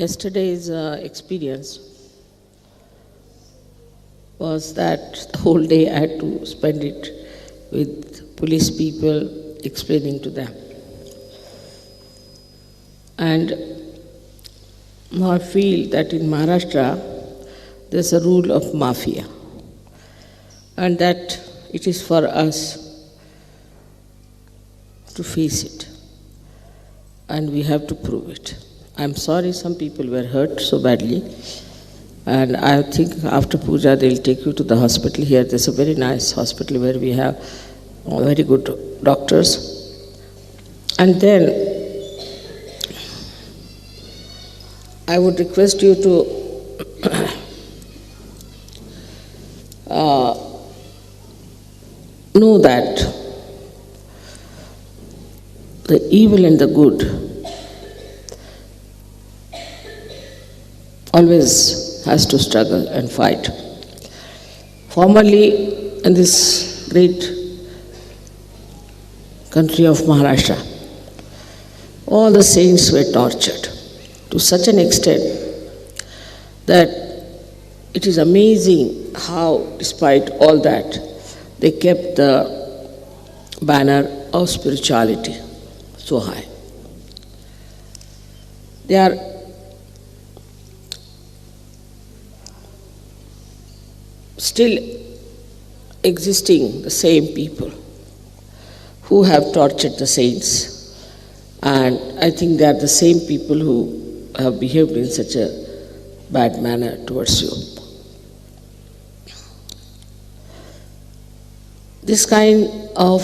Yesterday's experience was that the whole day I had to spend it with police people explaining to them. And now I feel that in Maharashtra there's a rule of mafia, and that it is for us to face it, and we have to prove it. I'm sorry some people were hurt so badly, and I think after puja they'll take you to the hospital here. There's a very nice hospital where we have very good doctors. And then I would request you to know that the evil and the good always has to struggle and fight. Formerly, in this great country of Maharashtra, all the saints were tortured to such an extent that it is amazing how, despite all that, they kept the banner of spirituality so high. They are still existing, the same people who have tortured the saints, and I think they are the same people who have behaved in such a bad manner towards you. This kind of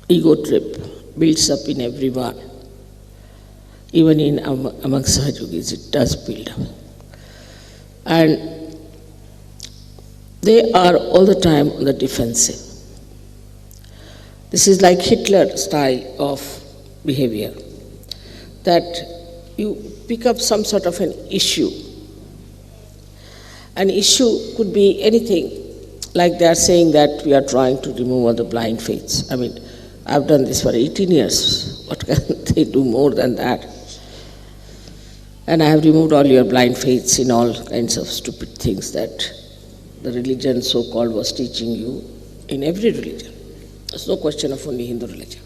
ego trip builds up in everyone, even in among Sahajogis it does build up. And they are all the time on the defensive. This is like Hitler style of behavior, that you pick up some sort of an issue. An issue could be anything, like they are saying that we are trying to remove all the blind faiths. I mean, I've done this for 18 years. What can they do more than that? And I have removed all your blind faiths in all kinds of stupid things that the religion so-called was teaching you in every religion. There's no question of only Hindu religion.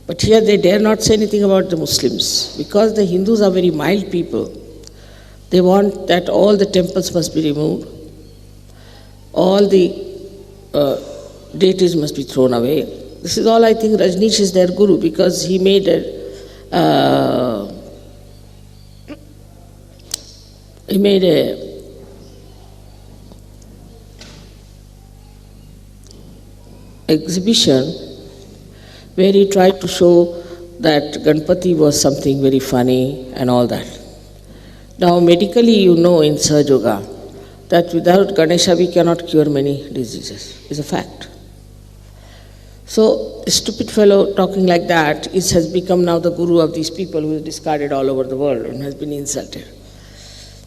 But here they dare not say anything about the Muslims, because the Hindus are very mild people. They want that all the temples must be removed, all the deities must be thrown away. This is all I think Rajneesh is their guru, because he made a exhibition where he tried to show that Ganpati was something very funny and all that. Now medically you know in Sahaja Yoga that without Ganesha we cannot cure many diseases. It's a fact. So a stupid fellow talking like that has become now the guru of these people who is discarded all over the world and has been insulted.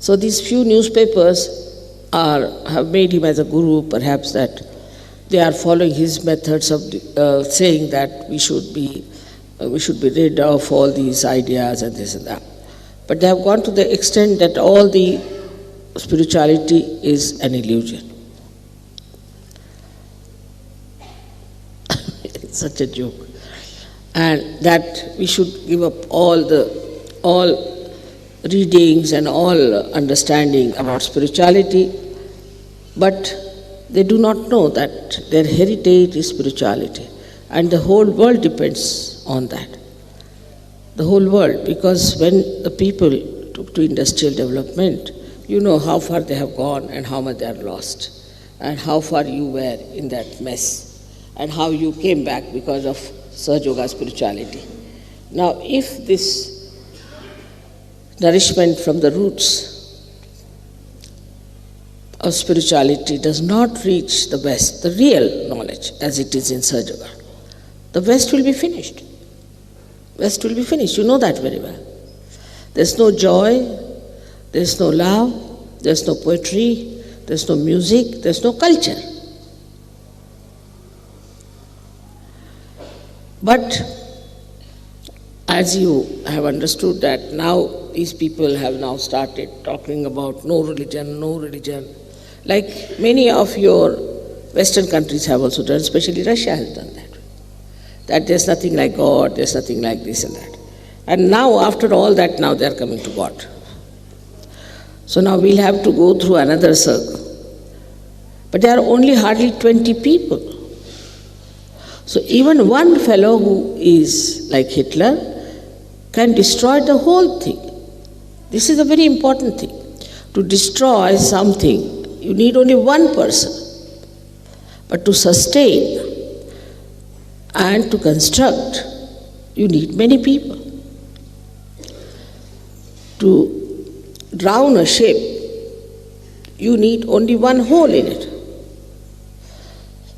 So these few newspapers have made him as a guru, perhaps that they are following his methods of saying that we should be rid of all these ideas and this and that. But they have gone to the extent that all the spirituality is an illusion. It's such a joke. And that we should give up all readings and all understanding about spirituality, but they do not know that their heritage is spirituality, and the whole world depends on that. The whole world, because when the people took to industrial development, you know how far they have gone and how much they are lost, and how far you were in that mess, and how you came back because of Sahaja Yoga spirituality. Now, if this nourishment from the roots of spirituality does not reach the West, the real knowledge as it is in Sahaja Yoga, the West will be finished. West will be finished, you know that very well. There's no joy, there's no love, there's no poetry, there's no music, there's no culture. But as you have understood that now these people have now started talking about no religion, like many of your Western countries have also done, especially Russia has done that. That there's nothing like God, there's nothing like this and that. And now, after all that, now they are coming to God. So now we'll have to go through another circle. But there are only hardly 20 people. So even one fellow who is like Hitler can destroy the whole thing. This is a very important thing. To destroy something, you need only one person. But to sustain and to construct, you need many people. To drown a ship, you need only one hole in it.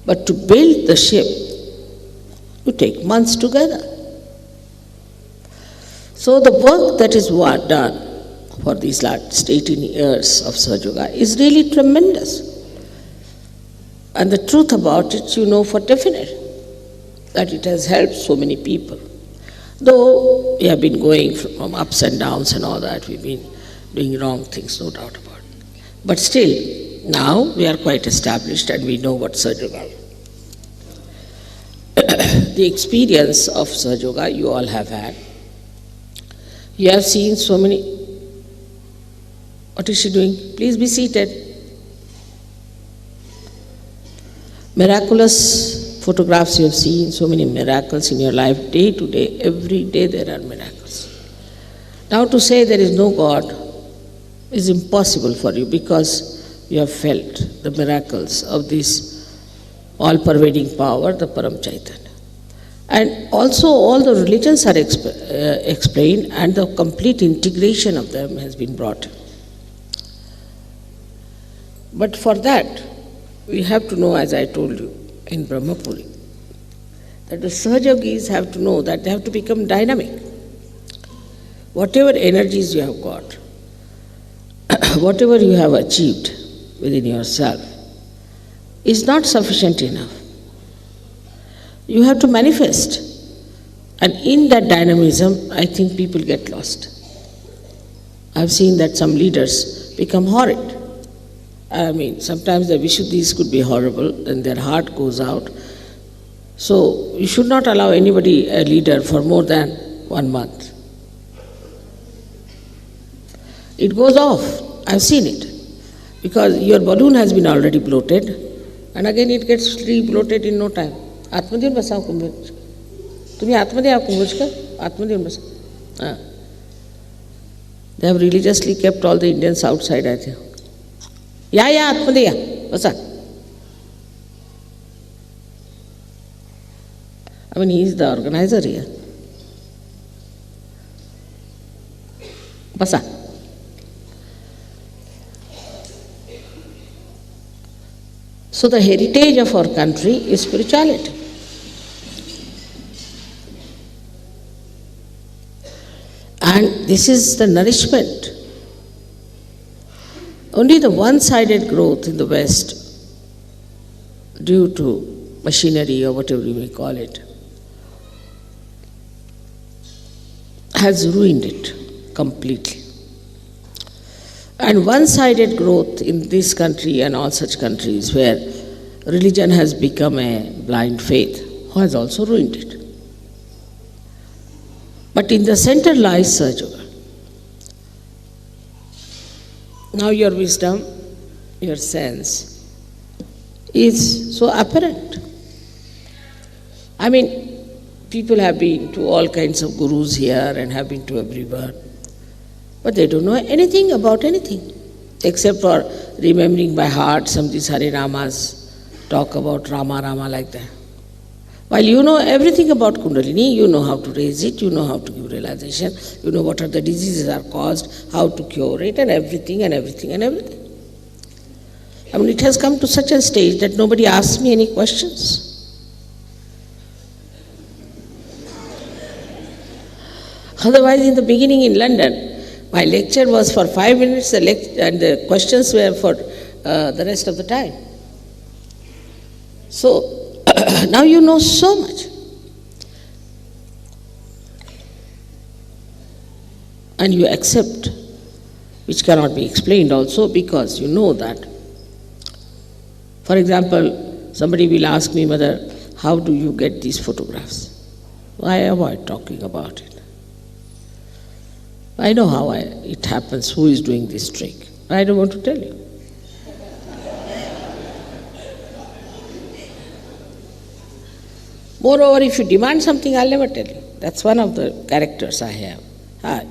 But to build the ship, you take months together. So the work that is done for these last 18 years of Sahaja Yoga is really tremendous. And the truth about it, you know for definite, that it has helped so many people. Though we have been going from ups and downs and all that, we've been doing wrong things, no doubt about it. But still, now we are quite established and we know what Sahaja Yoga is. The experience of Sahaja Yoga you all have had. You have seen so many. What is she doing? Please be seated. Miraculous photographs you have seen, so many miracles in your life, day to day, every day there are miracles. Now to say there is no God is impossible for you because you have felt the miracles of this all-pervading power, the Param Chaitanya. And also all the religions are explained and the complete integration of them has been brought. But for that, we have to know, as I told you in Brahmapuri, that the Sahaja Yogis have to know that they have to become dynamic. Whatever energies you have got, whatever you have achieved within yourself, is not sufficient enough. You have to manifest. And in that dynamism, I think people get lost. I've seen that some leaders become horrid. I mean, sometimes the Vishuddhis could be horrible and their heart goes out. So you should not allow anybody, a leader, for more than 1 month. It goes off. I've seen it. Because your balloon has been already bloated and again it gets re-bloated in no time. Atmadhyun basao kumbhaj. Tumhi atmadhya kumbhaj ka? Atmadhyun basao. They have religiously kept all the Indians outside, I think. Yeah, Atmadhyaya. What's that? I mean, he is the organizer here. Basa. So the heritage of our country is spirituality. And this is the nourishment. Only the one-sided growth in the West, due to machinery or whatever you may call it, has ruined it completely. And one-sided growth in this country and all such countries where religion has become a blind faith has also ruined it. But in the center lies Sahaja Yoga. Now your wisdom, your sense is so apparent. I mean, people have been to all kinds of gurus here and have been to everywhere, but they don't know anything about anything except for remembering by heart some of these Hare Ramas, talk about Rama Rama like that. While you know everything about Kundalini, you know how to raise it, you know how to give realization, you know what are the diseases are caused, how to cure it, and everything and everything and everything. I mean, it has come to such a stage that nobody asks me any questions. Otherwise, in the beginning in London, my lecture was for 5 minutes and the questions were for the rest of the time. So, now you know so much. and you accept, which cannot be explained also, because you know that. For example, somebody will ask me, Mother, how do you get these photographs? I avoid talking about it. I know how it happens, who is doing this trick. I don't want to tell you. Moreover, if you demand something, I'll never tell you. That's one of the characters I have.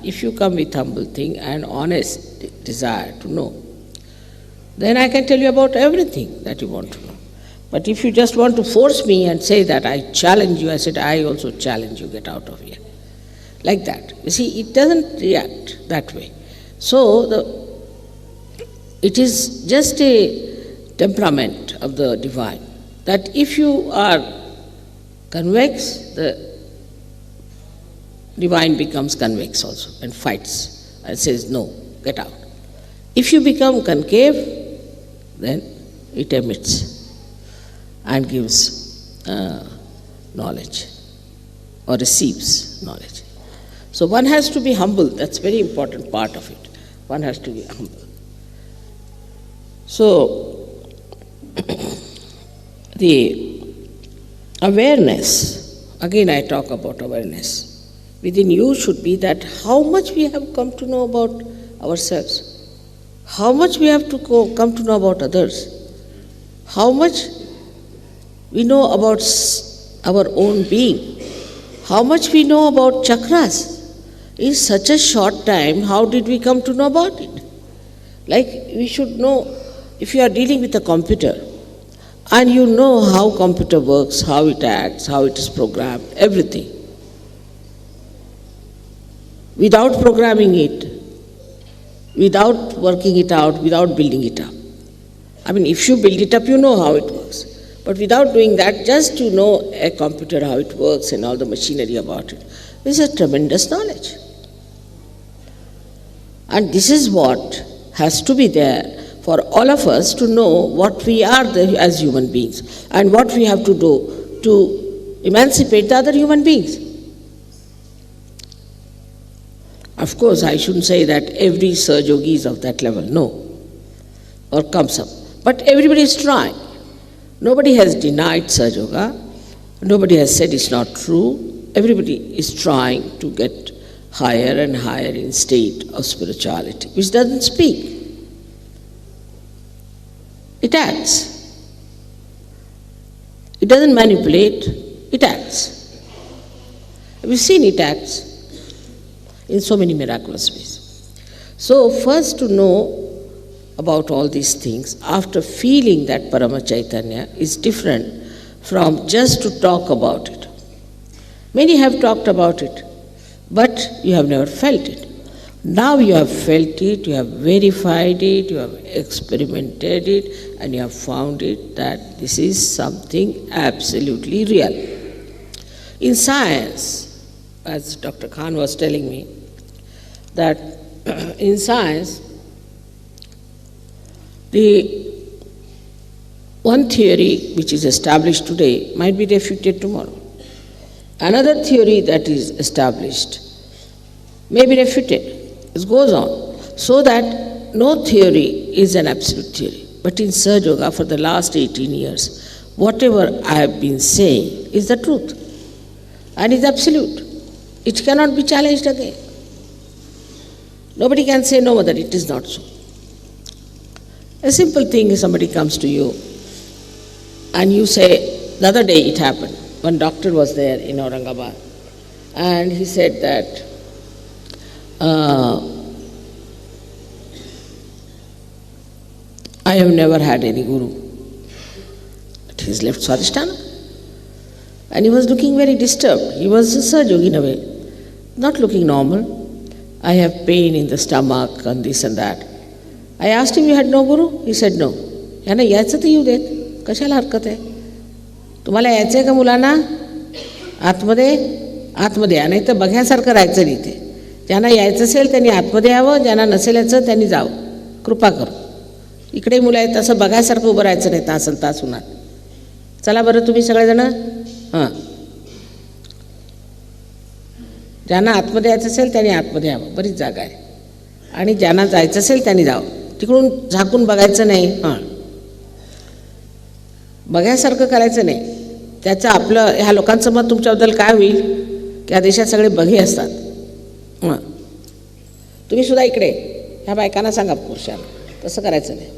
If you come with humble thing and honest desire to know, then I can tell you about everything that you want to know. But if you just want to force me and say that I challenge you, I said, I also challenge you, get out of here. Like that. You see, it doesn't react that way. So, it is just a temperament of the divine, that if you are convex, the divine becomes convex also and fights and says, no, get out. If you become concave, then it emits and gives knowledge or receives knowledge. So one has to be humble. That's a very important part of it. One has to be humble. So the awareness, again I talk about awareness, within you should be that how much we have come to know about ourselves, how much we have to come to know about others, how much we know about our own being, how much we know about chakras. In such a short time, how did we come to know about it? Like we should know, if you are dealing with a computer and you know how computer works, how it acts, how it is programmed, everything. Without programming it, without working it out, without building it up. I mean, if you build it up, you know how it works. But without doing that, just to know a computer, how it works and all the machinery about it, is a tremendous knowledge. And this is what has to be there for all of us to know what we are as human beings and what we have to do to emancipate the other human beings. Of course, I shouldn't say that every Saj Yogi is of that level, no, or comes up. But everybody is trying. Nobody has denied Saj Yoga. Nobody has said it's not true. Everybody is trying to get higher and higher in state of spirituality, which doesn't speak. It acts. It doesn't manipulate, it acts. We've seen it acts in so many miraculous ways. So first to know about all these things, after feeling that Parama Chaitanya, is different from just to talk about it. Many have talked about it, but you have never felt it. Now you have felt it, you have verified it, you have experimented it, and you have found it that this is something absolutely real. In science, as Dr. Khan was telling me, that in science, the one theory which is established today might be refuted tomorrow. Another theory that is established may be refuted. It goes on. So that no theory is an absolute theory. But in Saj Yoga for the last 18 years, whatever I have been saying is the truth and is absolute. It cannot be challenged again. Nobody can say, no, Mother, it is not so. A simple thing is somebody comes to you and you say, the other day it happened, one doctor was there in Aurangabad and he said that I have never had any guru. But he's left Swadhisthana. And he was looking very disturbed. He was a Saj Yogi in a way, not looking normal. I have pain in the stomach and this and that. I asked him, you had no guru? He said, no. यांना यायचं तर येऊ देत, कशाला हरकत आहे? तुम्हाला यायचं आहे का मुलांना? आतमध्ये या, नाही तर बघण्यासारखं राहायचं नाही ते. ज्यांना यायचं असेल त्यांनी आतमध्ये यावं, ज्यांना नसेल यायचं त्यांनी जावं. कृपा करू. इकडे मुलं आहेत तसं बघायसारखं उभं राहायचं नाही तासन तास उन्हात. चला बरं तुम्ही सगळेजण. हां. ज्यांना आतमध्ये यायचं असेल त्यांनी आतमध्ये यावं, बरीच जागा आहे. आणि ज्यांना जायचं असेल त्यांनी जावं. तिकडून झाकून बघायचं नाही, हां, बघायसारखं करायचं नाही. त्याचं आपलं ह्या लोकांचं मत तुमच्याबद्दल काय होईल की ह्या देशात सगळे बघे असतात. हां, तुम्ही सुद्धा इकडे ह्या बायकांना सांगा, पुरुषांना तसं करायचं नाही.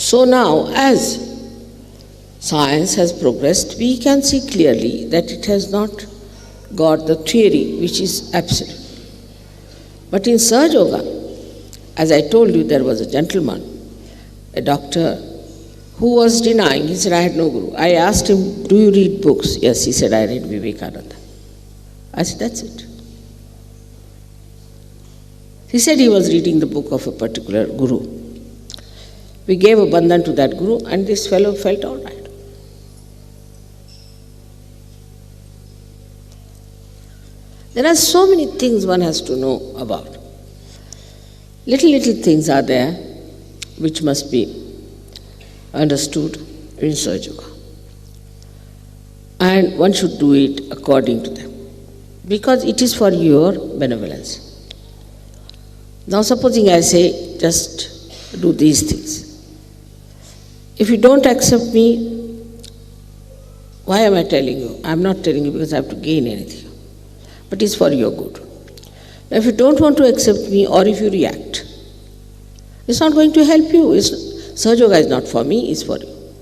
So now, as science has progressed, we can see clearly that it has not got the theory which is absolute. But in Sahaja Yoga, as I told you, there was a gentleman, a doctor, who was denying. He said, I had no guru. I asked him, do you read books? Yes, he said, I read Vivekananda. I said, that's it. He said he was reading the book of a particular guru. We gave a bandhan to that guru, and this fellow felt all right. There are so many things one has to know about. Little things are there which must be understood in Sahaja Yoga. And one should do it according to them, because it is for your benevolence. Now supposing I say, just do these things. If you don't accept me, why am I telling you? I'm not telling you because I have to gain anything, but it's for your good. Now if you don't want to accept me, or if you react, it's not going to help you. Sahaja Yoga is not for me, it's for you.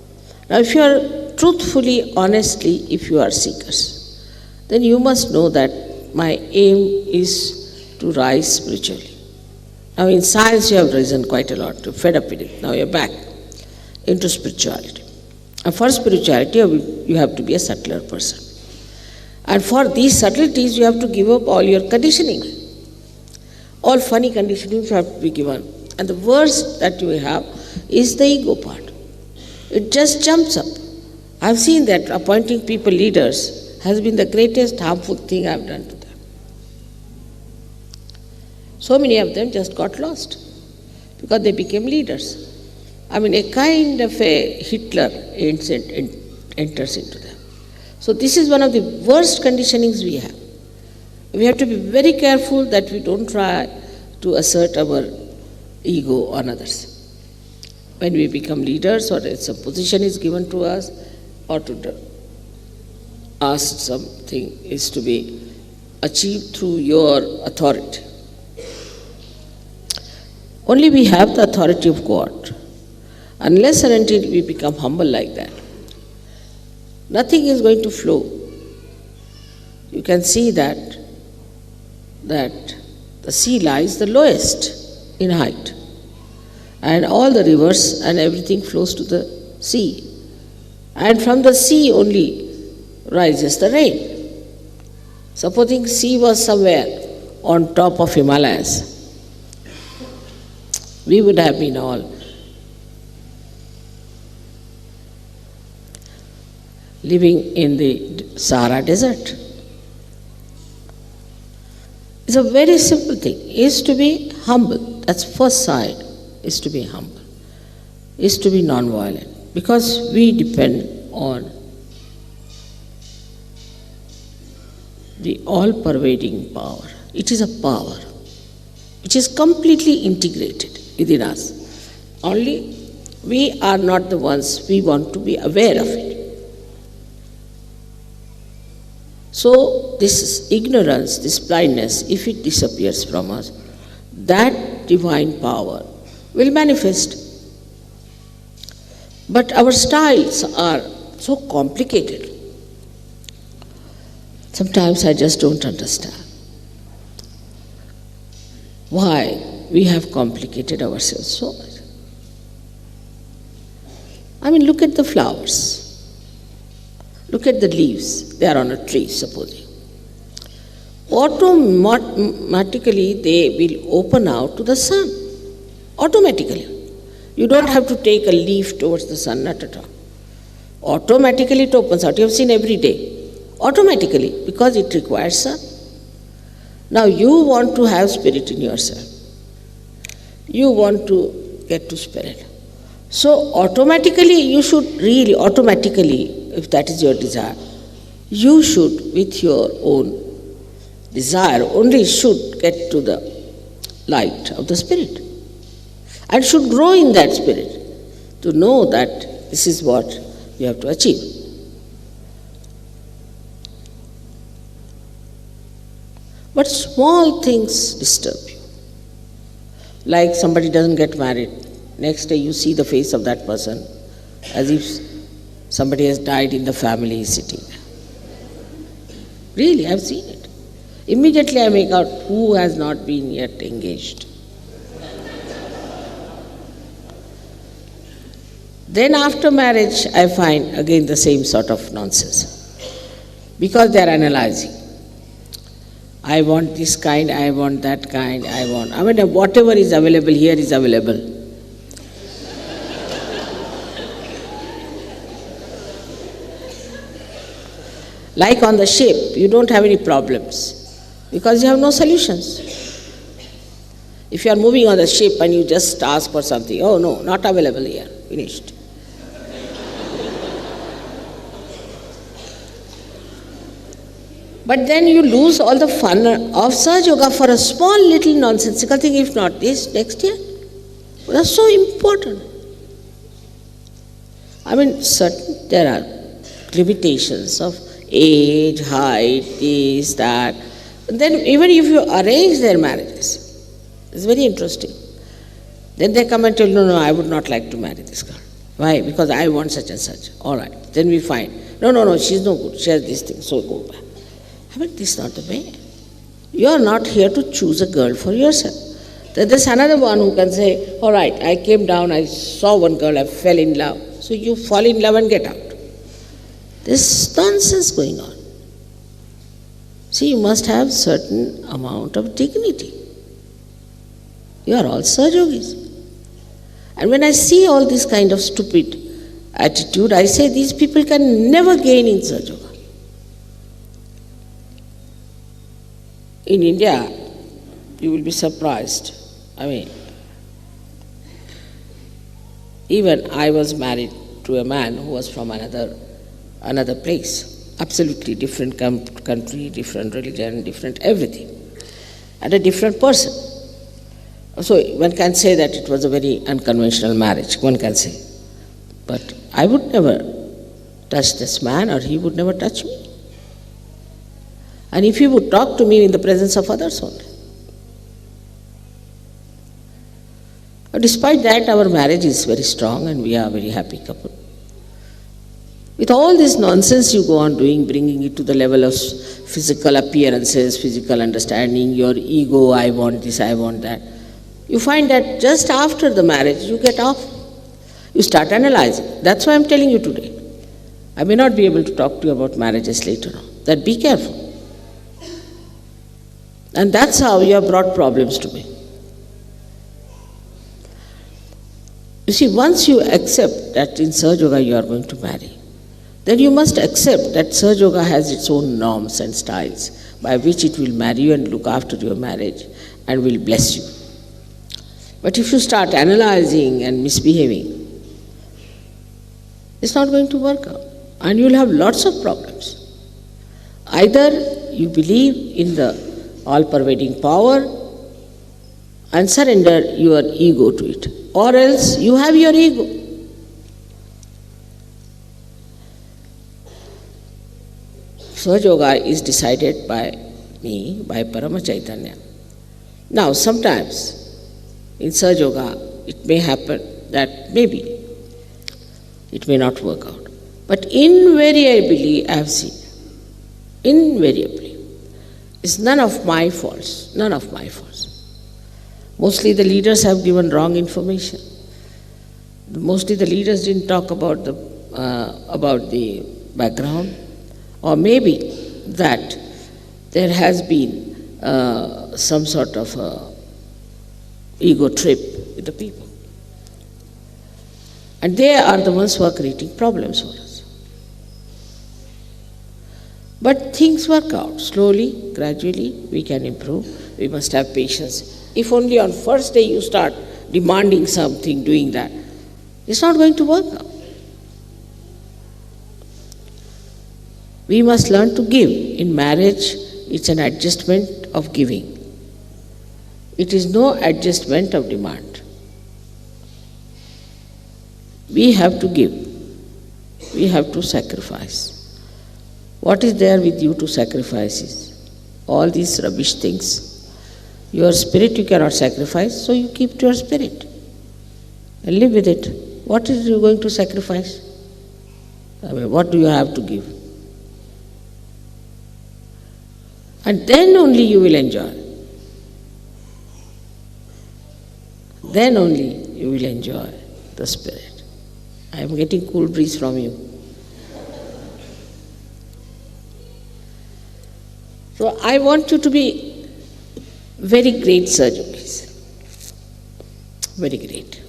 Now if you are truthfully, honestly, if you are seekers, then you must know that my aim is to rise spiritually. Now in science you have risen quite a lot, you're fed up with it, now you're back into spirituality. And for spirituality you have to be a subtler person. And for these subtleties you have to give up all your conditioning. All funny conditionings have to be given. And the worst that you have is the ego part. It just jumps up. I've seen that appointing people leaders has been the greatest harmful thing I've done to them. So many of them just got lost because they became leaders. I mean, a kind of a Hitler enters into them. So this is one of the worst conditionings we have. We have to be very careful that we don't try to assert our ego on others. When we become leaders, or some position is given to us, or to ask something is to be achieved through your authority. Only we have the authority of God. Unless and until we become humble like that, nothing is going to flow. You can see that the sea lies the lowest in height, and all the rivers and everything flows to the sea. And from the sea only rises the rain. Supposing sea was somewhere on top of Himalayas, we would have been all living in the Sahara desert. It's a very simple thing, is to be humble. That's first side, is to be humble, is to be non-violent, because we depend on the all-pervading power. It is a power which is completely integrated within us. Only we are not the ones, we want to be aware of it. So this ignorance, this blindness, if it disappears from us, that divine power will manifest. But our styles are so complicated. Sometimes I just don't understand why we have complicated ourselves so much. I mean, look at the flowers. Look at the leaves. They are on a tree, supposing. Automatically, they will open out to the sun. Automatically. You don't have to take a leaf towards the sun, not at all. Automatically it opens out. You have seen every day. Automatically, because it requires sun. Now you want to have spirit in yourself. You want to get to spirit. So automatically, you should really, if that is your desire, you should, with your own desire, only should get to the light of the spirit. And should grow in that spirit to know that this is what you have to achieve. But small things disturb you. Like somebody doesn't get married. Next day you see the face of that person as if somebody has died in the family sitting there. Really, I've seen it. Immediately I make out who has not been yet engaged. Then after marriage, I find again the same sort of nonsense. Because they are analyzing. I want this kind, I want that kind, whatever is available here is available. Like on the ship, you don't have any problems because you have no solutions. If you are moving on the ship and you just ask for something, oh no, not available here, finished. But then you lose all the fun of Sahaja Yoga for a small little nonsensical thing, if not this, next year. That's so important. There are limitations of age, height, this, that. And then even if you arrange their marriages, it's very interesting. Then they come and tell you, no, I would not like to marry this girl. Why? Because I want such and such. All right. Then we find, no, she's no good. She has this thing, so go back. This is not the way. You are not here to choose a girl for yourself. There's another one who can say, all right, I came down, I saw one girl, I fell in love. So you fall in love and get out. There's nonsense going on. See, you must have certain amount of dignity. You are all Sahaja Yogis. And when I see all this kind of stupid attitude, I say these people can never gain in Sahaja Yoga. In India, you will be surprised. Even I was married to a man who was from another place, absolutely different country, different religion, different everything, and a different person. So one can say that it was a very unconventional marriage, one can say. But I would never touch this man or he would never touch me. And if he would talk to me in the presence of others only. But despite that, our marriage is very strong and we are a very happy couple. With all this nonsense you go on doing, bringing it to the level of physical appearances, physical understanding, your ego, I want this, I want that. You find that just after the marriage, you get off. You start analyzing. That's why I'm telling you today. I may not be able to talk to you about marriages later on. That be careful. And that's how you have brought problems to me. You see, once you accept that in Sahaja Yoga you are going to marry, then you must accept that Sahaja Yoga has its own norms and styles by which it will marry you and look after your marriage and will bless you. But if you start analyzing and misbehaving, it's not going to work out and you will have lots of problems. Either you believe in the all-pervading power and surrender your ego to it, or else you have your ego. Sahaja Yoga is decided by me, by Parama Chaitanya. Now, sometimes in Sahaja Yoga, it may happen that maybe it may not work out. But invariably, I have seen, invariably, it's none of my faults, none of my faults. Mostly the leaders have given wrong information. Mostly the leaders didn't talk about the background, or maybe that there has been some sort of ego trip with the people. And they are the ones who are creating problems for us. But things work out. Slowly, gradually, we can improve. We must have patience. If only on first day you start demanding something, doing that, it's not going to work out. We must learn to give. In marriage, it's an adjustment of giving. It is no adjustment of demand. We have to give. We have to sacrifice. What is there with you to sacrifice is all these rubbish things. Your spirit you cannot sacrifice, so you keep to your spirit and live with it. What is you going to sacrifice? I mean, what do you have to give? And then only you will enjoy. Then only you will enjoy the spirit. I am getting cool breeze from you. So I want you to be very great surgeons. Very great.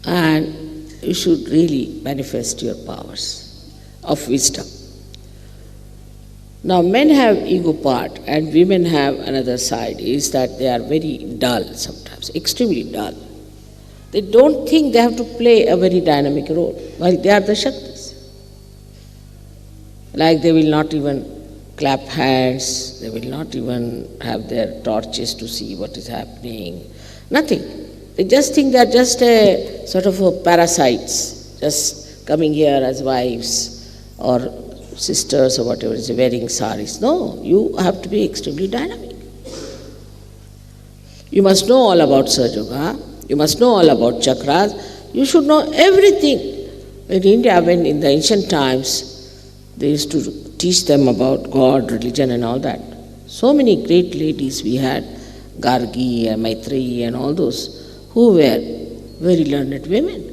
And you should really manifest your powers of wisdom. Now men have ego part and women have another side, is that they are very dull sometimes, extremely dull. They don't think they have to play a very dynamic role, while they are the Shaktis. Like they will not even clap hands, they will not even have their torches to see what is happening, nothing. They just think they are just a sort of a parasites, just coming here as wives or sisters or whatever, is wearing saris. No, you have to be extremely dynamic. You must know all about Sahaja Yoga, you must know all about chakras, you should know everything. In India, when in the ancient times, they used to teach them about God, religion and all that. So many great ladies we had, Gargi and Maitreyi and all those, who were very learned women.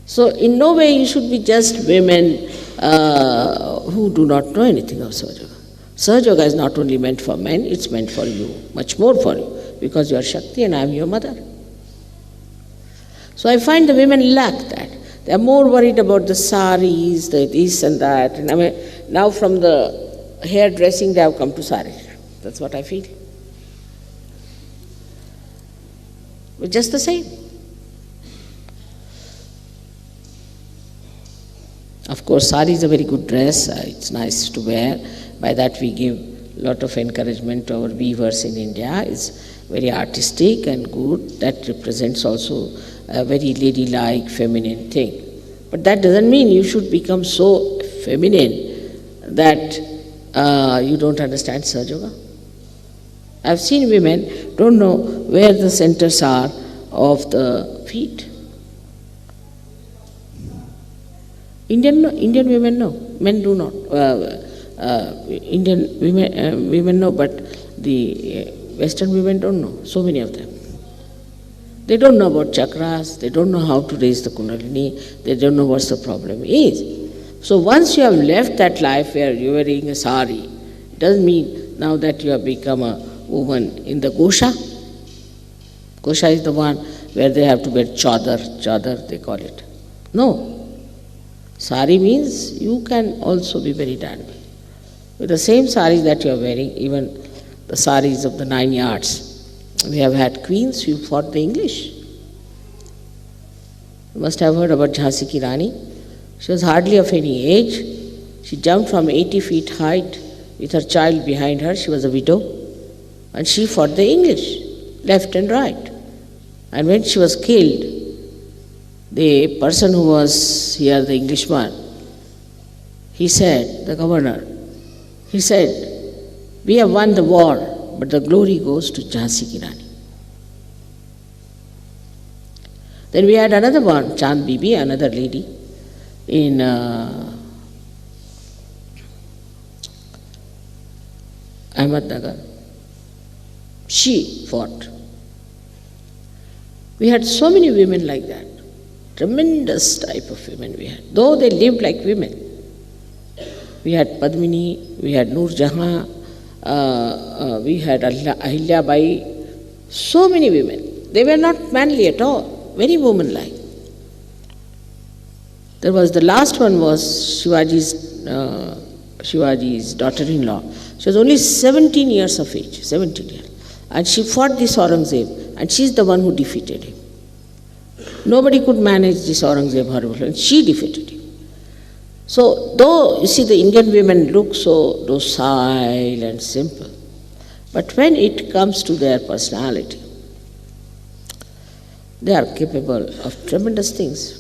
So in no way you should be just women who do not know anything of Sahaja Yoga. Sahaja Yoga is not only meant for men, it's meant for you, much more for you, because you are Shakti and I am your mother. So I find the women lack that. They are more worried about the saris, the this and that. And I mean, now from the hairdressing they have come to sari. That's what I feel. But just the same. Of course, sari is a very good dress. It's nice to wear. By that we give a lot of encouragement to our weavers in India. It's very artistic and good. That represents also a very ladylike, feminine thing. But that doesn't mean you should become so feminine that you don't understand Sahaja Yoga. I've seen women don't know where the centers are of the feet. Indian women know, men do not. Indian women know, but the Western women don't know, so many of them. They don't know about chakras, they don't know how to raise the Kundalini, they don't know what the problem is. So once you have left that life where you are wearing a sari, it doesn't mean now that you have become a woman in the Gosha. Gosha is the one where they have to wear chadar they call it. No. Sari means you can also be very dynamic. With the same saris that you are wearing, even the saris of the 9 yards, we have had queens who fought the English. You must have heard about Jhansi Ki Rani. She was hardly of any age. She jumped from 80 feet height with her child behind her. She was a widow. And she fought the English, left and right. And when she was killed, the person who was here, the Englishman, he said, the governor, he said, we have won the war, but the glory goes to Jhansi Ki Rani. Then we had another one, Chand Bibi, another lady in Ahmednagar. She fought. We had so many women like that. Tremendous type of women we had, though they lived like women. We had Padmini, we had Noor Jahan, we had Ahilya Bai, so many women. They were not manly at all, very womanlike. There was the last one was Shivaji's daughter-in-law. She was only 17 years of age, 17 years. And she fought this Aurangzeb, and she's the one who defeated him. Nobody could manage this Aurangzeb horrible, and she defeated him. So, though you see the Indian women look so docile and simple, but when it comes to their personality, they are capable of tremendous things.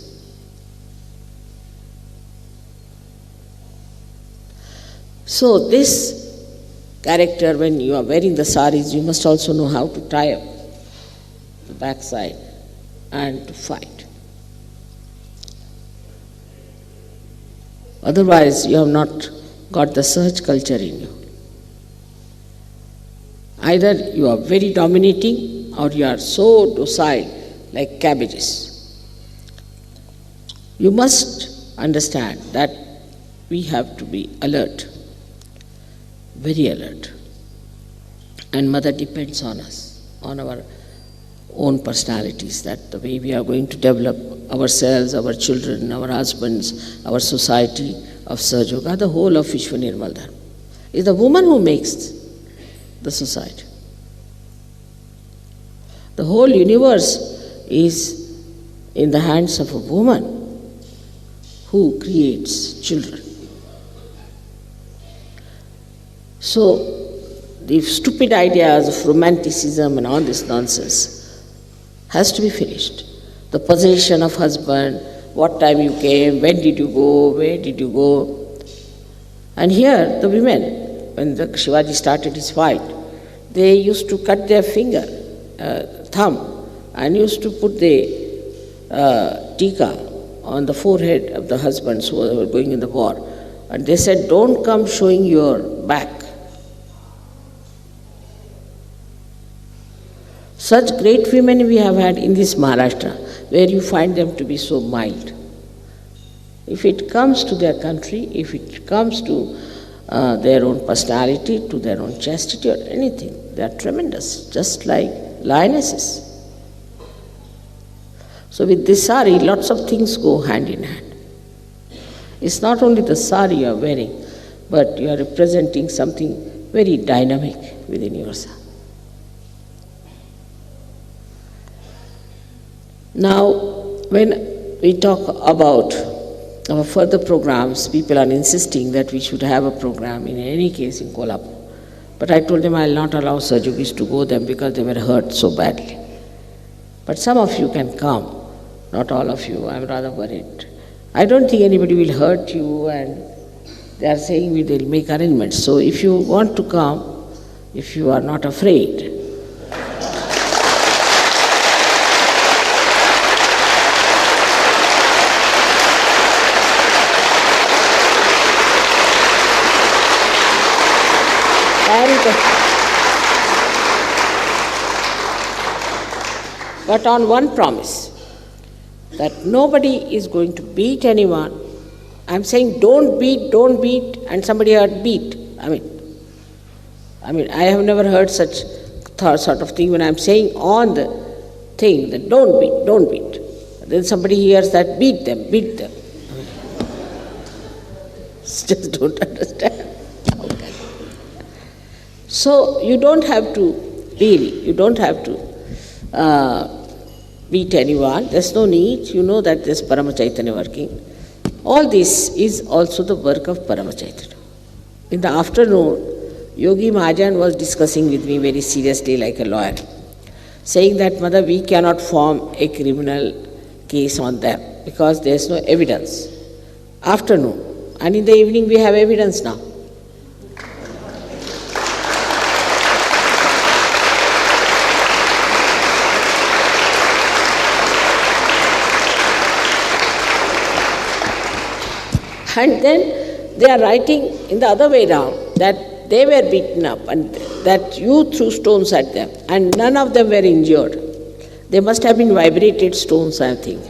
So this character, when you are wearing the saris, you must also know how to tie up the backside and to fight. Otherwise, you have not got the search culture in you. Either you are very dominating or you are so docile like cabbages. You must understand that we have to be alert, very alert. And Mother depends on us, on our own personalities, that the way we are going to develop ourselves, our children, our husbands, our society of Sahaja Yoga, the whole of Vishwa Nirmal Dharma. It's the woman who makes the society. The whole universe is in the hands of a woman who creates children. So, the stupid ideas of romanticism and all this nonsense has to be finished. The possession of husband, what time you came, when did you go, where did you go. And here, the women, when the Shivaji started his fight, they used to cut their finger, thumb, and used to put the tika on the forehead of the husbands who were going in the war. And they said, don't come showing your back. Such great women we have had in this Maharashtra, where you find them to be so mild. If it comes to their country, if it comes to their own personality, to their own chastity or anything, they are tremendous, just like lionesses. So with this sari, lots of things go hand in hand. It's not only the sari you are wearing, but you are representing something very dynamic within yourself. Now, when we talk about our further programs, people are insisting that we should have a program in any case in Kolhapur. But I told them I will not allow Sahajogis to go there because they were hurt so badly. But some of you can come, not all of you, I am rather worried. I don't think anybody will hurt you, and they are saying they will make arrangements. So if you want to come, if you are not afraid, but on one promise, that nobody is going to beat anyone. I'm saying don't beat, and somebody heard beat. I mean, I have never heard such sort of thing when I'm saying on the thing that don't beat. Then somebody hears that beat them. Just don't understand. So you don't have to beat anyone. There's no need. You know that there's Parama Chaitanya working. All this is also the work of Parama Chaitanya. In the afternoon, Yogi Mahajan was discussing with me very seriously like a lawyer, saying that, Mother, we cannot form a criminal case on them because there's no evidence. Afternoon. And in the evening we have evidence now. And then they are writing in the other way round that they were beaten up and that you threw stones at them and none of them were injured. They must have been vibrated stones, I think.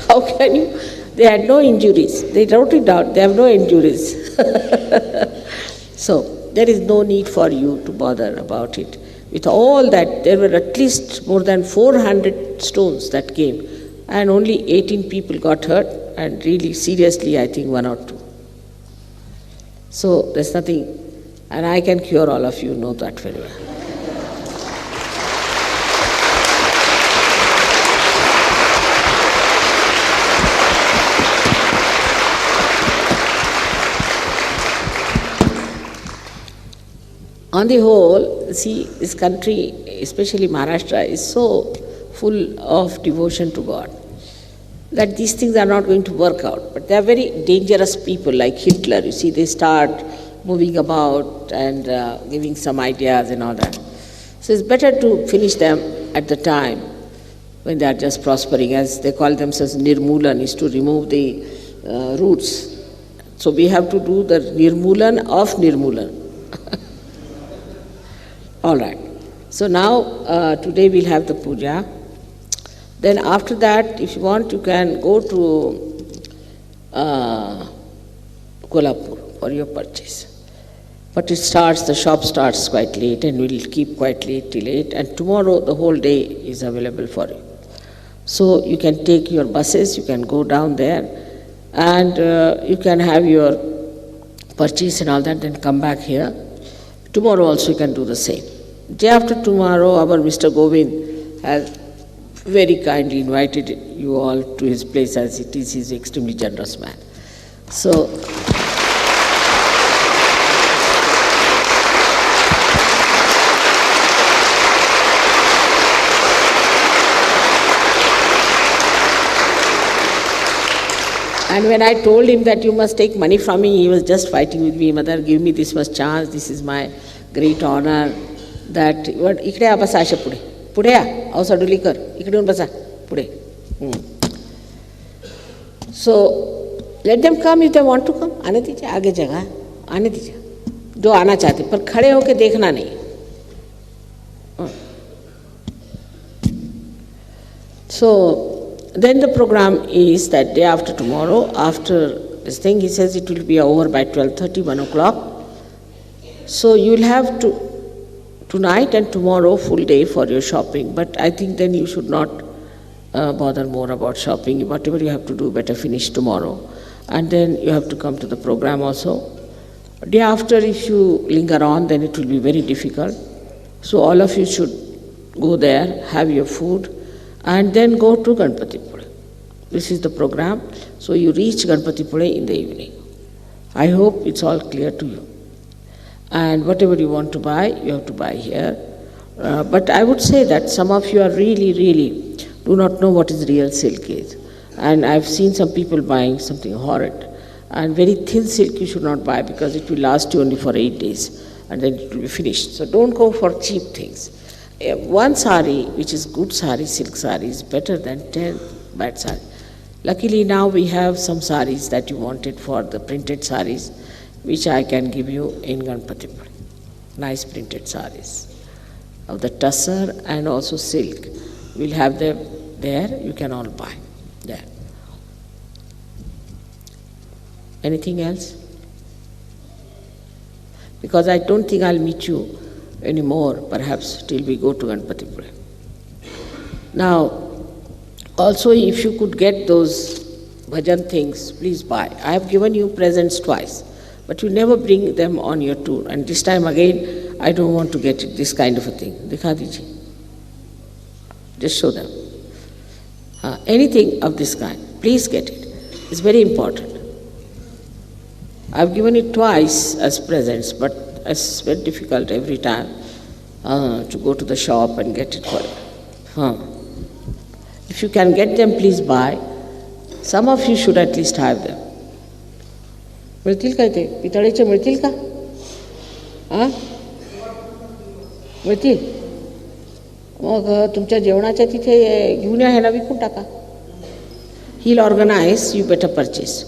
How can you? They had no injuries. They wrote it down. They have no injuries. So there is no need for you to bother about it. With all that, there were at least more than 400 stones that came, and only 18 people got hurt, and really seriously, I think 1 or 2. So there's nothing, and I can cure all of you, know that very well. On the whole, see, this country, especially Maharashtra, is so full of devotion to God that these things are not going to work out. But they are very dangerous people, like Hitler. You see, they start moving about and giving some ideas and all that. So it's better to finish them at the time when they are just prospering, as they call themselves Nirmulan, is to remove the roots. So we have to do the Nirmulan of Nirmulan. All right. So now, today we'll have the puja. Then after that, if you want, you can go to Kolhapur for your purchase. But the shop starts quite late, and we'll keep quite late till 8. And tomorrow, the whole day is available for you. So you can take your buses, you can go down there, and you can have your purchase and all that, then come back here. Tomorrow also you can do the same. Day after tomorrow, our Mr. Govind has very kindly invited you all to his place, as it is. He's an extremely generous man. So, and when I told him that you must take money from me, he was just fighting with me. Mother, give me this much chance. This is my great honor. That इकडे आ बसा अशा पुढे पुढे आ अवसाडुली कर इकडे बसा पुढे. So let them come if they want to come. आने दीजिए, आगे जगह आने दीजिए जो आना चाहते, पर खड़े होके देखना नहीं. So then the program is that day after tomorrow, after this thing, he says it will be over by 12:30, 1 o'clock. So you will have to tonight and tomorrow full day for your shopping, but I think then you should not bother more about shopping. Whatever you have to do, better finish tomorrow. And then you have to come to the program also. Day after, if you linger on, then it will be very difficult. So all of you should go there, have your food, and then go to Ganpatipule. This is the program. So you reach Ganpatipule in the evening. I hope it's all clear to you. And whatever you want to buy, you have to buy here. But I would say that some of you are really do not know what is real silk is. And I've seen some people buying something horrid. And very thin silk you should not buy, because it will last you only for 8 days and then it will be finished. So don't go for cheap things. One sari, which is good sari, silk sari, is better than 10 bad sari. Luckily now we have some saris that you wanted for the printed saris, which I can give you in Ganpatipule. Nice printed saris of the tussar and also silk. We'll have them there, you can all buy there. Anything else? Because I don't think I'll meet you anymore, perhaps till we go to Ganpatipule. Now, also if you could get those bhajan things, please buy. I have given you presents twice, but you never bring them on your tour. And this time again, I don't want to get it, this kind of a thing. Dikha dijiye. Just show them. Anything of this kind, please get it. It's very important. I've given it twice as presents, but it's very difficult every time to go to the shop and get it for you. If you can get them, please buy. Some of you should at least have them. मिळतील काय ते? पितळेचे मिळतील का? मिळतील? मग तुमच्या जेवणाच्या तिथे घेऊन या, ह्याला विकून टाका. He'll organize, you better purchase.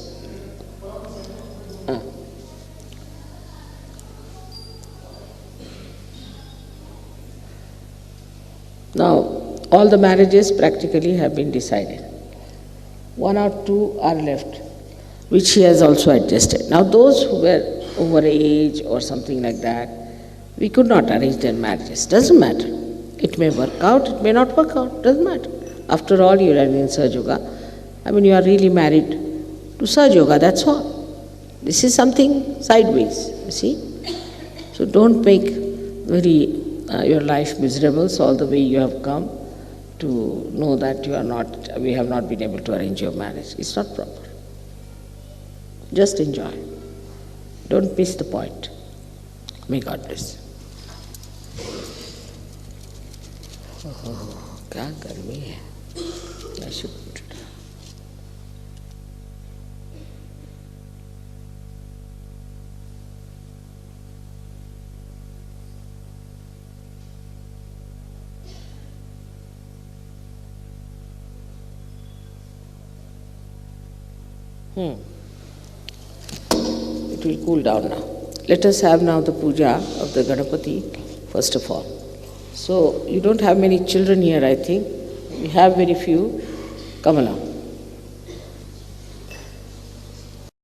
Now, All the marriages practically have been decided. One or two are left, which he has also adjusted. Now those who were over age or something like that, we could not arrange their marriages. Doesn't matter. It may work out, it may not work out, doesn't matter. After all, you are in Sahaja Yoga. I mean, you are really married to Sahaja Yoga, that's all. This is something sideways, you see. So don't make your life miserable all the way you have come to know that we have not been able to arrange your marriage. It's not proper. Just enjoy. Don't miss the point. May God bless. क्या गर्मी है, I should put it. It will cool down now. Let us have now the puja of the Ganapati first of all. So you don't have many children here, I think. We have very few. Come along.